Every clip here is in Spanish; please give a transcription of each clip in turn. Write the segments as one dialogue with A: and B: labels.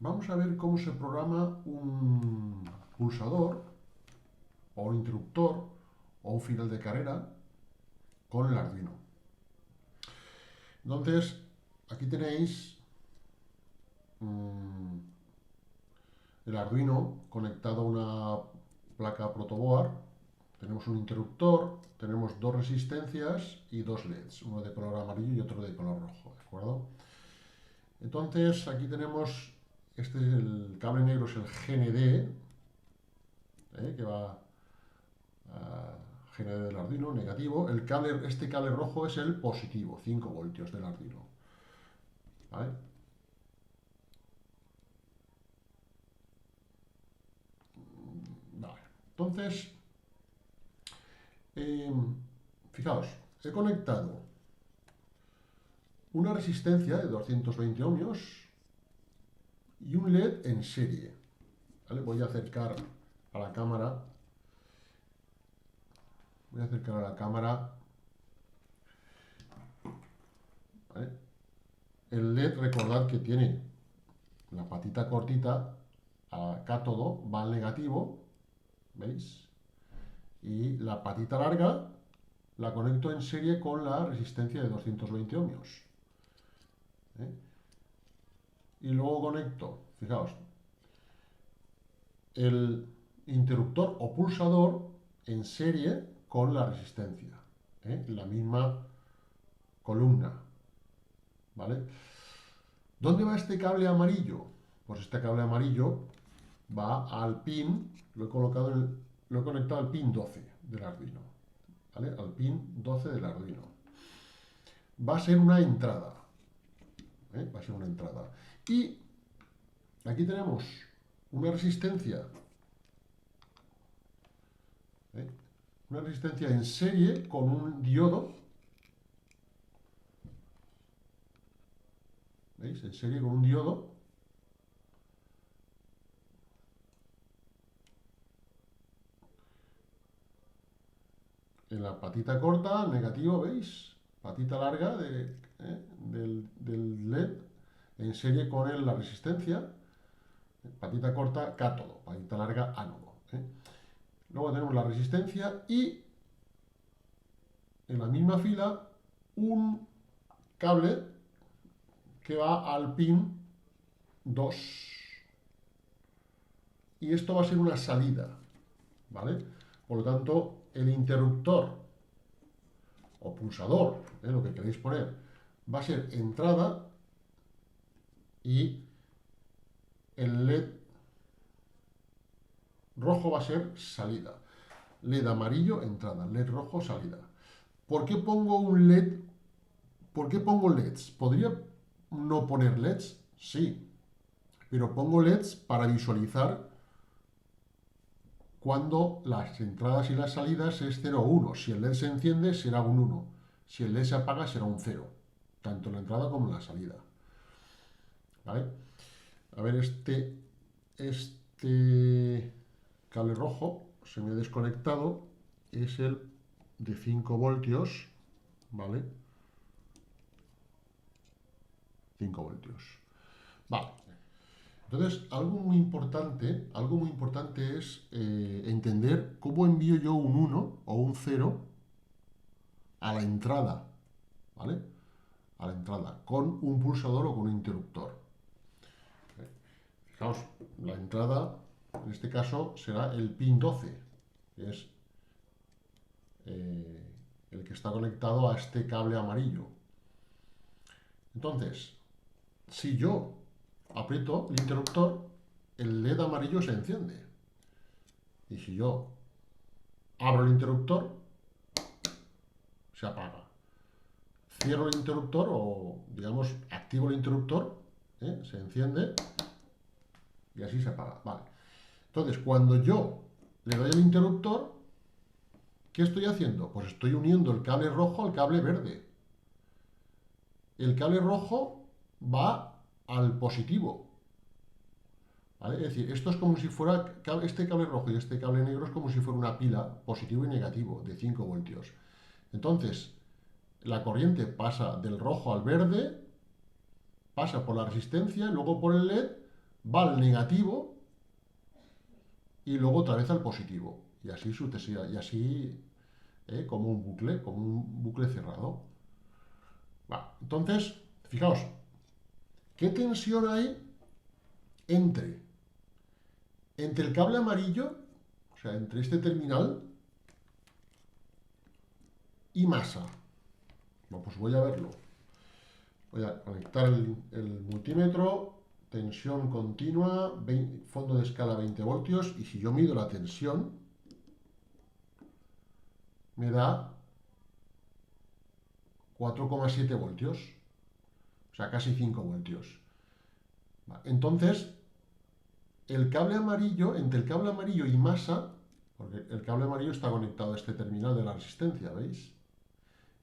A: vamos a ver cómo se programa un pulsador o un interruptor o un final de carrera con el Arduino. Entonces, aquí tenéis el Arduino conectado a una placa protoboard. Tenemos un interruptor, tenemos dos resistencias y dos LEDs, uno de color amarillo y otro de color rojo, ¿de acuerdo? Entonces, aquí tenemos, este es el cable negro, es el GND, que va a GND del Arduino, negativo. Este cable rojo es el positivo, 5 voltios del Arduino. ¿Vale? Vale. Entonces, eh, fijaos, he conectado una resistencia de 220 ohmios y un LED en serie. ¿Vale? Voy a acercar a la cámara. Voy a acercar a la cámara. ¿Vale? El LED, recordad que tiene la patita cortita a cátodo, va al negativo, ¿veis? Y la patita larga la conecto en serie con la resistencia de 220 ohmios. ¿Eh? Y luego conecto, fijaos, el interruptor o pulsador en serie con la resistencia, en la misma columna, ¿vale? ¿Dónde va este cable amarillo? Pues este cable amarillo va al pin, lo he conectado al pin 12 del Arduino, ¿vale? Al pin 12 del Arduino. Va a ser una entrada, va a ser una entrada. Y aquí tenemos una resistencia, ¿eh? Una resistencia en serie con un diodo, ¿veis? En serie con un diodo. En la patita corta, negativo, ¿veis? Patita larga del LED en serie con la resistencia. Patita corta, cátodo. Patita larga, ánodo. Luego tenemos la resistencia y en la misma fila un cable que va al pin 2. Y esto va a ser una salida, ¿vale? Por lo tanto, el interruptor o pulsador, lo que queréis poner, va a ser entrada y el LED rojo va a ser salida. LED amarillo, entrada. LED rojo, salida. ¿Por qué pongo un LED? ¿Por qué pongo LEDs? ¿Podría no poner LEDs? Sí, pero pongo LEDs para visualizar cuando las entradas y las salidas es 0 o 1. Si el LED se enciende, será un 1. Si el LED se apaga, será un 0. Tanto en la entrada como en la salida. ¿Vale? A ver, este cable rojo se me ha desconectado. Es el de 5 voltios. ¿Vale? 5 voltios. Vale. Entonces, algo muy importante es entender cómo envío yo un 1 o un 0 a la entrada, ¿vale? A la entrada, con un pulsador o con un interruptor. Fijaos, la entrada, en este caso, será el pin 12, que es el que está conectado a este cable amarillo. Entonces, si yo aprieto el interruptor, el LED amarillo se enciende. Y si yo abro el interruptor, se apaga. Cierro el interruptor o, digamos, activo el interruptor, se enciende y así se apaga. Vale. Entonces, cuando yo le doy al interruptor, ¿qué estoy haciendo? Pues estoy uniendo el cable rojo al cable verde. El cable rojo va al positivo. ¿Vale? Es decir, esto es como si fuera, este cable rojo y este cable negro es como si fuera una pila positivo y negativo de 5 voltios. Entonces, la corriente pasa del rojo al verde, pasa por la resistencia, luego por el LED, va al negativo y luego otra vez al positivo. Y así sucesiva, y así como un bucle cerrado. Va. Entonces, fijaos, ¿qué tensión hay entre, entre el cable amarillo, o sea, entre este terminal y masa? Bueno, pues voy a verlo. Voy a conectar el multímetro, tensión continua, fondo de escala 20 voltios, y si yo mido la tensión, me da 4,7 voltios, o sea, casi 5 voltios. Entonces, el cable amarillo, entre el cable amarillo y masa, porque el cable amarillo está conectado a este terminal de la resistencia, ¿veis?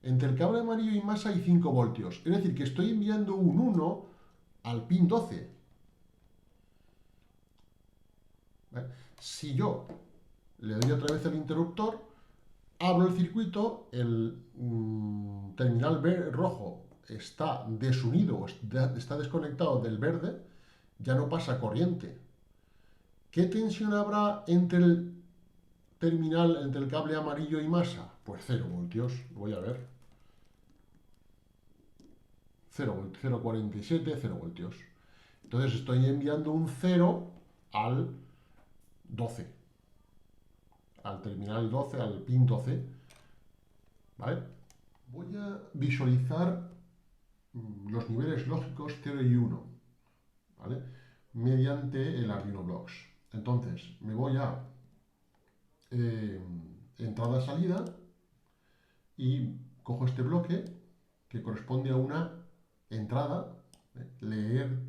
A: Entre el cable amarillo y masa hay 5 voltios, es decir, que estoy enviando un 1 al pin 12. ¿Vale? Si yo le doy otra vez el interruptor, abro el circuito, el terminal rojo está desunido, está desconectado del verde, ya no pasa corriente. ¿Qué tensión habrá entre el terminal, entre el cable amarillo y masa? Pues 0 voltios, voy a ver. 0,47, 0 voltios. Entonces estoy enviando un 0 al 12, al terminal 12, al pin 12. ¿Vale? Voy a visualizar los niveles lógicos 0 y 1, ¿vale? Mediante el Arduino Blocks. Entonces, me voy a entrada-salida y cojo este bloque que corresponde a una entrada, leer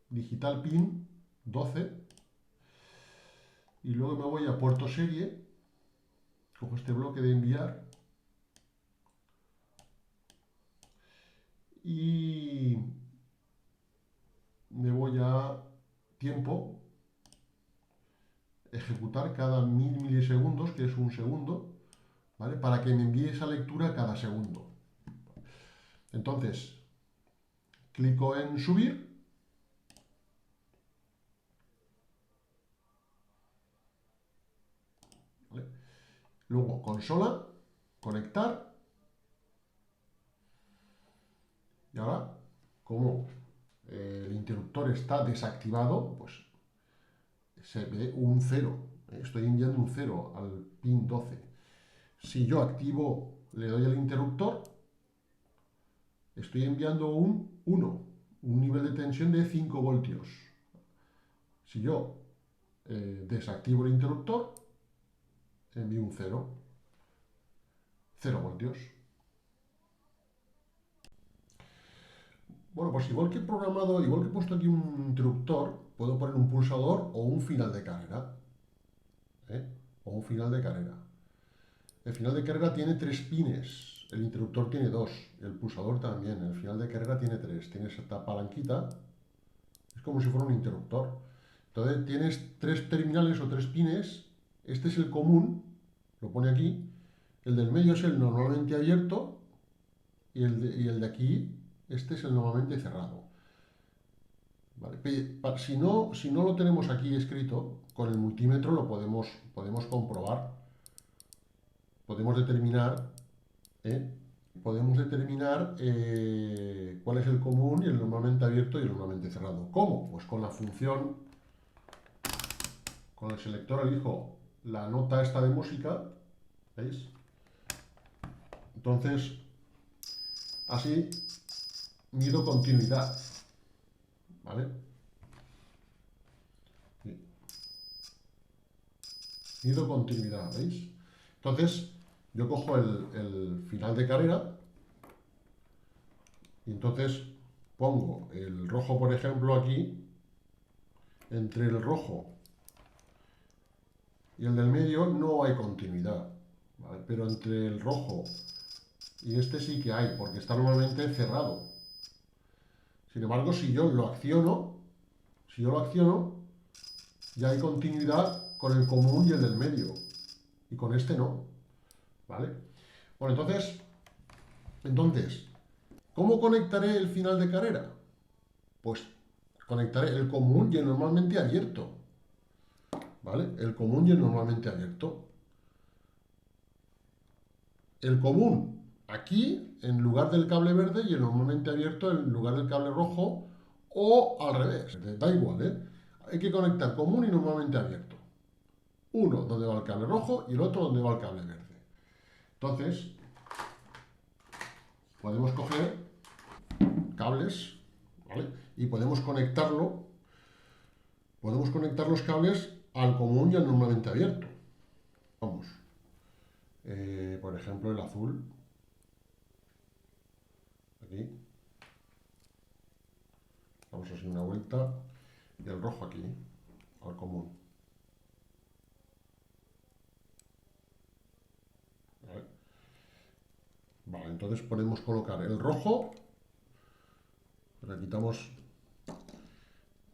A: digital pin 12, y luego me voy a puerto serie, cojo este bloque de enviar y me voy a tiempo, ejecutar cada 1000 milisegundos, que es un segundo, ¿vale? Para que me envíe esa lectura cada segundo. Entonces, clico en subir. ¿Vale? Luego consola, conectar. Y ahora, como el interruptor está desactivado, pues se ve un 0. Estoy enviando un 0 al pin 12. Si yo activo, le doy al interruptor, estoy enviando un 1, un nivel de tensión de 5 voltios. Si yo desactivo el interruptor, envío un 0, 0 voltios. Bueno, pues igual que he programado, igual que he puesto aquí un interruptor, puedo poner un pulsador o un final de carrera. O un final de carrera. El final de carrera tiene 3 pines, el interruptor tiene 2, el pulsador también. El final de carrera tiene 3. Tienes esta palanquita, es como si fuera un interruptor. Entonces tienes 3 terminales o 3 pines. Este es el común, lo pone aquí. El del medio es el normalmente abierto y el de aquí, este es el normalmente cerrado. ¿Vale? Si no lo tenemos aquí escrito, con el multímetro lo podemos comprobar. Podemos determinar, cuál es el común y el normalmente abierto y el normalmente cerrado. ¿Cómo? Pues con la función, con el selector elijo la nota esta de música, ¿veis? Entonces, así mido continuidad, ¿vale? Mido continuidad, ¿veis? Entonces, yo cojo el final de carrera y entonces pongo el rojo, por ejemplo, aquí. Entre el rojo y el del medio no hay continuidad, ¿vale? Pero entre el rojo y este sí que hay, porque está normalmente cerrado. Sin embargo, si yo lo acciono, ya hay continuidad con el común y el del medio. Y con este no, ¿vale? Bueno, entonces, ¿cómo conectaré el final de carrera? Pues conectaré el común y el normalmente abierto, ¿vale? El común y el normalmente abierto. El común aquí en lugar del cable verde y el normalmente abierto en lugar del cable rojo o al revés, da igual, ¿eh? Hay que conectar común y normalmente abierto. Uno donde va el cable rojo y el otro donde va el cable verde. Entonces, podemos coger cables, ¿vale? Y podemos conectar los cables al común y al normalmente abierto. Vamos. Por ejemplo, el azul. Aquí. Vamos a hacer una vuelta. Y el rojo aquí, al común. ¿Vale? Vale, entonces podemos colocar el rojo. Le quitamos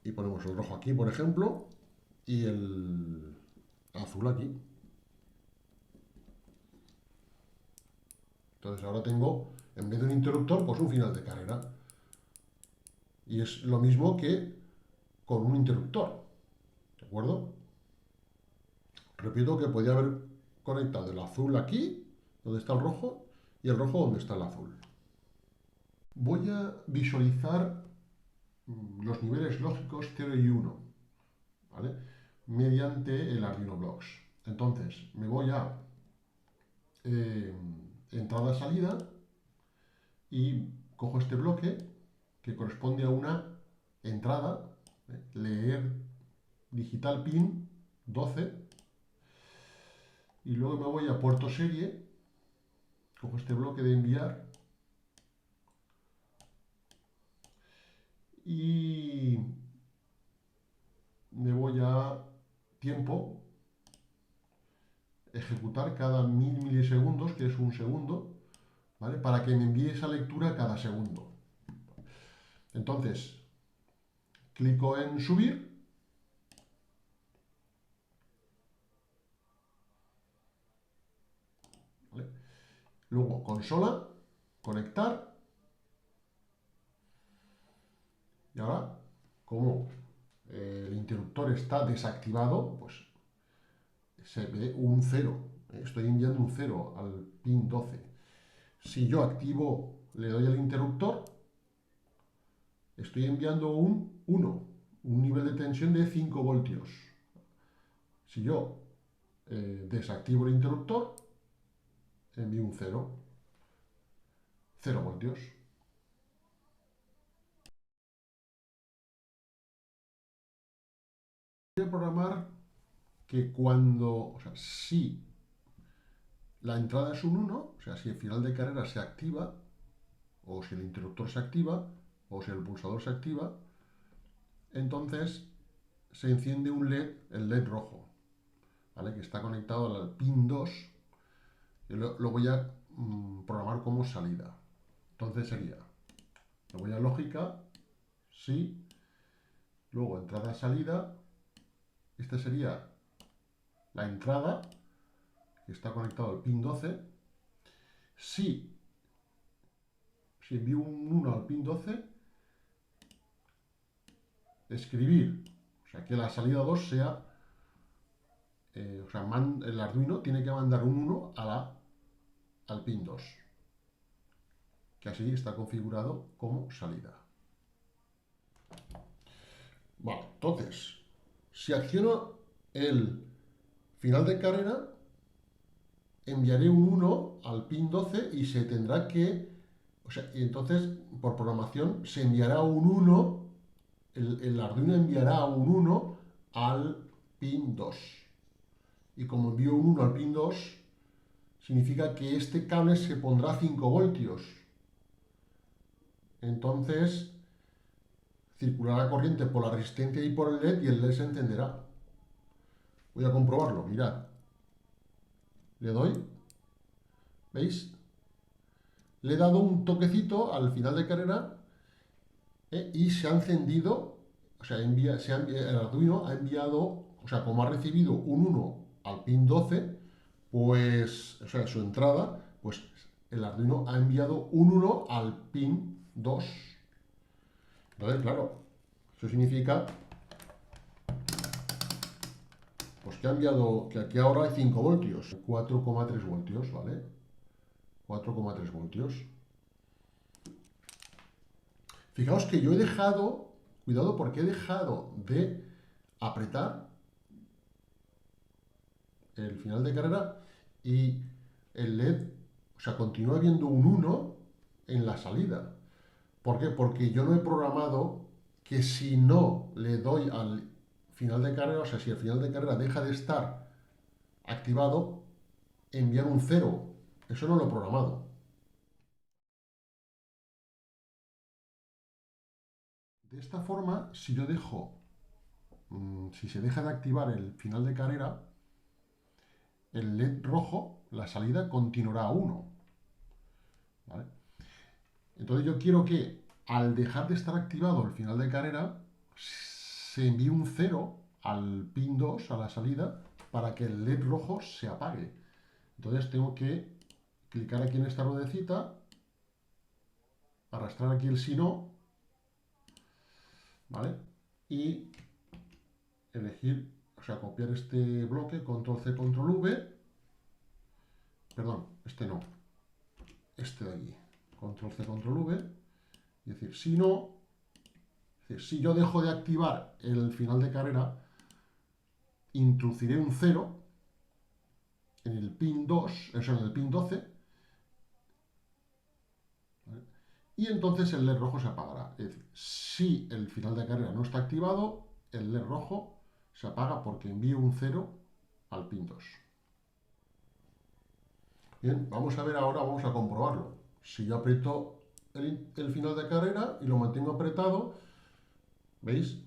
A: y ponemos el rojo aquí, por ejemplo. Y el azul aquí. Entonces ahora tengo, en vez de un interruptor, pues un final de carrera. Y es lo mismo que con un interruptor. ¿De acuerdo? Repito que podía haber conectado el azul aquí, donde está el rojo, y el rojo donde está el azul. Voy a visualizar los niveles lógicos 0 y 1, ¿vale? Mediante el Arduino Blocks. Entonces, me voy a entrada-salida y cojo este bloque que corresponde a una entrada, leer digital pin 12, y luego me voy a puerto serie, cojo este bloque de enviar y me voy a tiempo, ejecutar cada 1000 milisegundos, que es un segundo, ¿vale? Para que me envíe esa lectura cada segundo. Entonces, clico en subir. ¿Vale? Luego consola, conectar. Y ahora, como el interruptor está desactivado, pues se ve un 0. Estoy enviando un 0 al pin 12. Si yo activo, le doy al interruptor, estoy enviando un 1, un nivel de tensión de 5 voltios. Si yo desactivo el interruptor, envío un 0, 0 voltios. Voy a programar que cuando, o sea, si la entrada es un 1, o sea, si el final de carrera se activa, o si el interruptor se activa, o si el pulsador se activa, entonces se enciende un LED, el LED rojo, ¿vale? Que está conectado al pin 2, y lo voy a programar como salida. Entonces sería, le voy a lógica, sí, luego entrada-salida, esta sería la entrada, que está conectado al pin 12, si envío un 1 al pin 12, escribir, o sea, que la salida 2 sea, o sea, el Arduino tiene que mandar un 1 al pin 2, que así está configurado como salida. Vale, entonces, si acciono el final de carrera, enviaré un 1 al pin 12 y se tendrá que, o sea, y entonces por programación se enviará un 1, el Arduino enviará un 1 al pin 2. Y como envío un 1 al pin 2, significa que este cable se pondrá 5 voltios. Entonces, circulará corriente por la resistencia y por el LED y el LED se encenderá. Voy a comprobarlo, mirad. Le doy, ¿veis? Le he dado un toquecito al final de carrera y se ha encendido, o sea, el Arduino ha enviado, o sea, como ha recibido un 1 al pin 12, pues, o sea, su entrada, pues el Arduino ha enviado un 1 al pin 2. Entonces, claro, Eso significa pues que ha enviado, que aquí ahora hay 5 voltios, 4,3 voltios, ¿vale? 4,3 voltios. Fijaos que yo he dejado, cuidado porque he dejado de apretar el final de carrera y el LED, o sea, continúa viendo un 1 en la salida. ¿Por qué? Porque yo no he programado que si no le doy al final de carrera, o sea, si el final de carrera deja de estar activado, enviar un 0. Eso no lo he programado. De esta forma, si yo dejo, si se deja de activar el final de carrera, el LED rojo, la salida continuará a 1. ¿Vale? Entonces yo quiero que al dejar de estar activado el final de carrera, se envíe un 0 al pin 2, a la salida, para que el LED rojo se apague. Entonces tengo que clicar aquí en esta ruedecita, arrastrar aquí el si no, ¿vale? Y elegir, o sea, copiar este bloque, control C, control V, perdón, este no, este de aquí, control C, control V, y decir, si no, es decir, si yo dejo de activar el final de carrera, introduciré un 0 en el pin 2, eso en el pin 12, ¿vale? Y entonces el LED rojo se apagará. Es decir, si el final de carrera no está activado, el LED rojo se apaga porque envío un 0 al pin 2. Bien, vamos a ver ahora, vamos a comprobarlo. Si yo aprieto el final de carrera y lo mantengo apretado, ¿veis?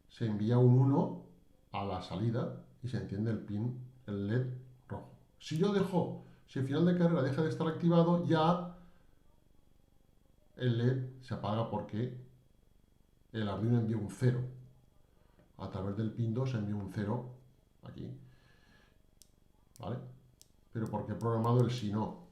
A: Se envía un 1 a la salida y se enciende el pin, el LED rojo. Si yo dejo, si el final de carrera deja de estar activado, ya el LED se apaga porque el Arduino envía un 0. A través del pin 2 envía un 0 aquí, ¿vale? Pero porque he programado el si no.